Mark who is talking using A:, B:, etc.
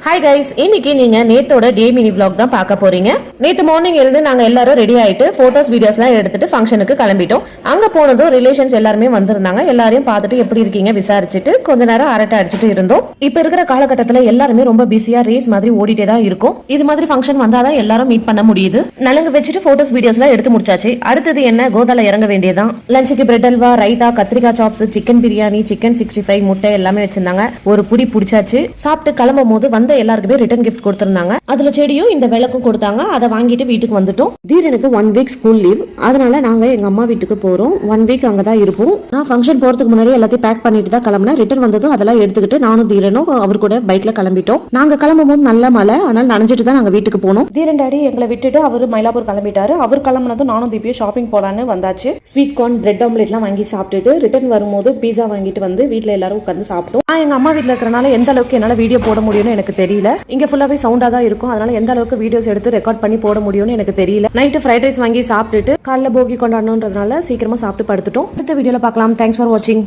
A: Hi guys, இன்னைக்கு நீங்க நேத்தோட டே mini vlog தான் பார்க்க போறீங்க. நேத்து மார்னிங் எழுந்து நாங்க எல்லாரும் ரெடி ஆயிட்டு போட்டோஸ் வீடியோஸ்லாம் எடுத்துட்டு ஃபங்க்ஷனுக்கு கிளம்பிட்டோம். அங்க போனதும் ரிலேஷன்ஸ் எல்லாருமே வந்திருந்தாங்க. எல்லாரையும் பார்த்துட்டு எப்படி இருக்கீங்க விசாரிச்சுட்டு கொஞ்ச நேரம் அரட்டை அடிச்சுட்டு இருந்தோம். இப்ப இருக்கிற காலகட்டத்துல எல்லாருமே ரொம்ப பிஸியா ரேஸ் மாதிரி ஓடிட்டே தான் இருக்கும். இது மாதிரி ஃபங்க்ஷன் வந்தாதான் எல்லாரும் மீட் பண்ண முடியுது. நலங்கு வச்சுட்டு போட்டோஸ் வீடியோஸ்லாம் எடுத்து முடிச்சாச்சு. அடுத்தது என்ன, கோதால இறங்க வேண்டியதான். லஞ்சுக்கு பிரெட் அல்வா, ரைத்தா, கத்திரிக்காய் சாப்ஸ், சிக்கன் பிரியாணி, சிக்கன் 65, முட்டை எல்லாமே வச்சிருந்தாங்க. ஒரு புடி பிடிச்சாச்சு. சாப்பிட்டு கிளம்பும் போது வந்த எல்லாருக்குமே ரிட்டர்ன் கிஃப்ட் கொடுத்திருந்தாங்க. அதுல செடியும் இந்த விளக்கும் கொடுத்தாங்க. அதை வாங்கிட்டு வீட்டுக்கு வந்துட்டோம். தீரனுக்கு 1 வீக் ஸ்கூல் லீவ், அதனால நாங்க எங்க அம்மா வீட்டுக்கு போறோம். 1 வீக் அங்கதான் இருப்போம். நான் ஃபங்க்ஷன் போறதுக்கு முன்னாடி எல்லாத்தையும் பேக் பண்ணிட்டு தான் கிளம்பினேன். ரிட்டர்ன் வந்ததும் அதெல்லாம் எடுத்துக்கிட்டு நானும் தீரனும் அவர் கூட பைக்ல கிளம்பிட்டோம். நாங்க கிளம்பும் போது நல்ல மழை, அதனால நனைஞ்சிட்டு தான் நாங்க வீட்டுக்கு போனோம். தீரன் டாடி எங்களை விட்டுட்டு அவரு மயிலாப்பூர் கிளம்பிட்டாரு. அவர் கிளம்பினதும் நானும் தீபியும் ஷாப்பிங் போலான்னு வந்தாச்சு. ஸ்வீட் கார்ன், பிரெட் ஆம்லெட் எல்லாம் வாங்கி சாப்பிட்டுட்டு ரிட்டர்ன் வரும்போது பீஸா வாங்கிட்டு வந்து வீட்டுல எல்லாரும் உட்காந்து சாப்பிட்டோம். எங்க அம்மா வீட்டுல இருக்கிறனால எந்த அளவுக்கு என்னால வீடியோ போட முடியும்னு எனக்கு தெரியல. இங்க ஃபுல்லாவே சவுண்டா தான் இருக்கும். அதனால எந்த அளவுக்கு வீடியோஸ் எடுத்து ரெக்கார்ட் பண்ணி போட முடியும்னு எனக்கு தெரியல. நைட்டு ஃப்ரைட் ரைஸ் வாங்கி சாப்பிட்டுட்டு காலைல போகி கொண்டாடணும்ன்றதுனால சீக்கிரமா சாப்பிட்டு படுத்துட்டோம். அடுத்த வீடியோல பார்க்கலாம். தேங்க்ஸ் ஃபார் வாட்சிங்.